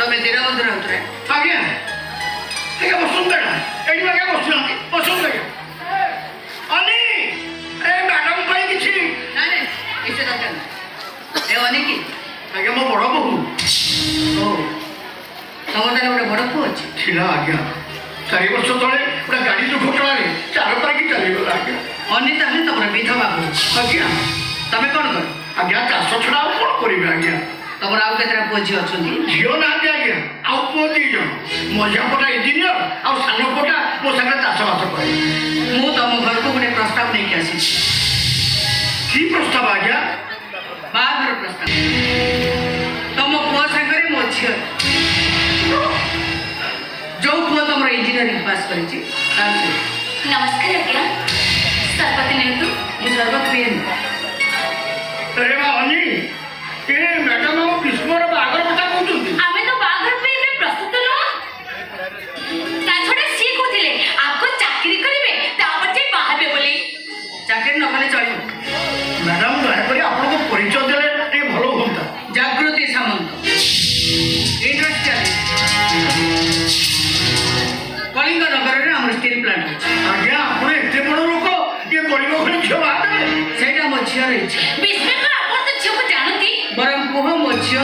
ତମେ ଦୀନବନ୍ଧୁ ରାଉତରାୟ? ଆଜ୍ଞା ଆଜ୍ଞା ବସନ୍ତୁ ଆଜ୍ଞା ଏଠି ଆଜ୍ଞା ବସୁନାହାନ୍ତି ବସନ୍ତୁ ଆଜ୍ଞା ଅନି ଏ ମ୍ୟାଡାମ ପାଇଁ କିଛି ନା ନାଇଁ କିଛି ଦରକାର ନାହିଁ। ଏ ଅନେକି ଆଜ୍ଞା ମୋ ବଡ଼ ବୋହୂ ଓ ତମ ତାହେଲେ ଗୋଟେ ବଡ଼ ପୁଅ ଅଛି? ଥିଲା ଆଜ୍ଞା 4 ବର୍ଷ ତଳେ ଗୋଟେ ଗାଡ଼ି ଦୁର୍ଘଟଣାରେ ଚାର ପାଇକି ଚାଲିଗଲା ଆଜ୍ଞା ଅନି ତାହେଲେ ତମର ବିଧବା ବୋହୂ। ଆଜ୍ଞା ତମେ କ'ଣ କର? ଆଜ୍ଞା ଚାଷ ଛଡ଼ା ଆଉ କ'ଣ କରିବେ ଆଜ୍ଞା ତମର ଆଉ କେତେଟା ପୁଅ ଝିଅ ଅଛନ୍ତି? ଝିଅ ନାହାନ୍ତି ଆଜ୍ଞା ଆଉ ପୁଅ 2 ଜଣ ମଝିଆ ପୁଅଟା ଇଞ୍ଜିନିୟର ଆଉ ସାନ ପୁଅଟା ମୋ ସାଙ୍ଗରେ ଚାଷବାସ କରେ। ମୁଁ ତମ ଘରକୁ ଗୋଟେ ପ୍ରସ୍ତାବ ନେଇକି ଆସିଛି। କି ପ୍ରସ୍ତାବ ଆଜ୍ଞା? ବାହାଘର ପ୍ରସ୍ତାବ। ତମ ପୁଅ ସାଙ୍ଗରେ ମୋ ଝିଅ ଯୋଉ ପୁଅ ତମର ଇଞ୍ଜିନିୟରିଂ ପାସ୍ କରିଛି ତାର ଝିଅ। ନମସ୍କାର ଆଜ୍ଞା ସରପତି ନିଅନ୍ତୁ। ମୁଁ ସର୍ବତ ପିଏନି। अरे अनी ए मैडम हम विष्णुर बागर कथा कहउछंती ଆମେ ତ ବାହାଘର ପାଇଁ ଏବେ ପ୍ରସ୍ତୁତ ନୁହଁ। ତା ଛଡ଼ା ସିଏ କହୁଥିଲେ ଆଗ ଚାକିରି କରିବେ ତାପରେ ଯାଇ ବାହା ହେବେ ବୋଲି। ଚାକିରି ନ କଲେ ଚଳିବ। मैडम दया करी आपनको परिचय देले टे भलो होंता ଜାଗୃତି ସାମନ୍ତ ଇଣ୍ଡଷ୍ଟ୍ରିଆଲ କଳିଙ୍ଗ ନଗରରେ ଆମର ଷ୍ଟିଲ୍ ପ୍ଲାଣ୍ଟ ଅଛି। आज्ञा आपण एते बड़ लोक ये गरीब घरे झियो बात ସେଇଟା ମୋ ଝିଅର ଇଚ୍ଛା। ବିସ୍ମୟକର ଆପଣ ତ ଝିଅକୁ ଜାଣନ୍ତି। ବରଂ କୁହ ମୋ ଝିଅ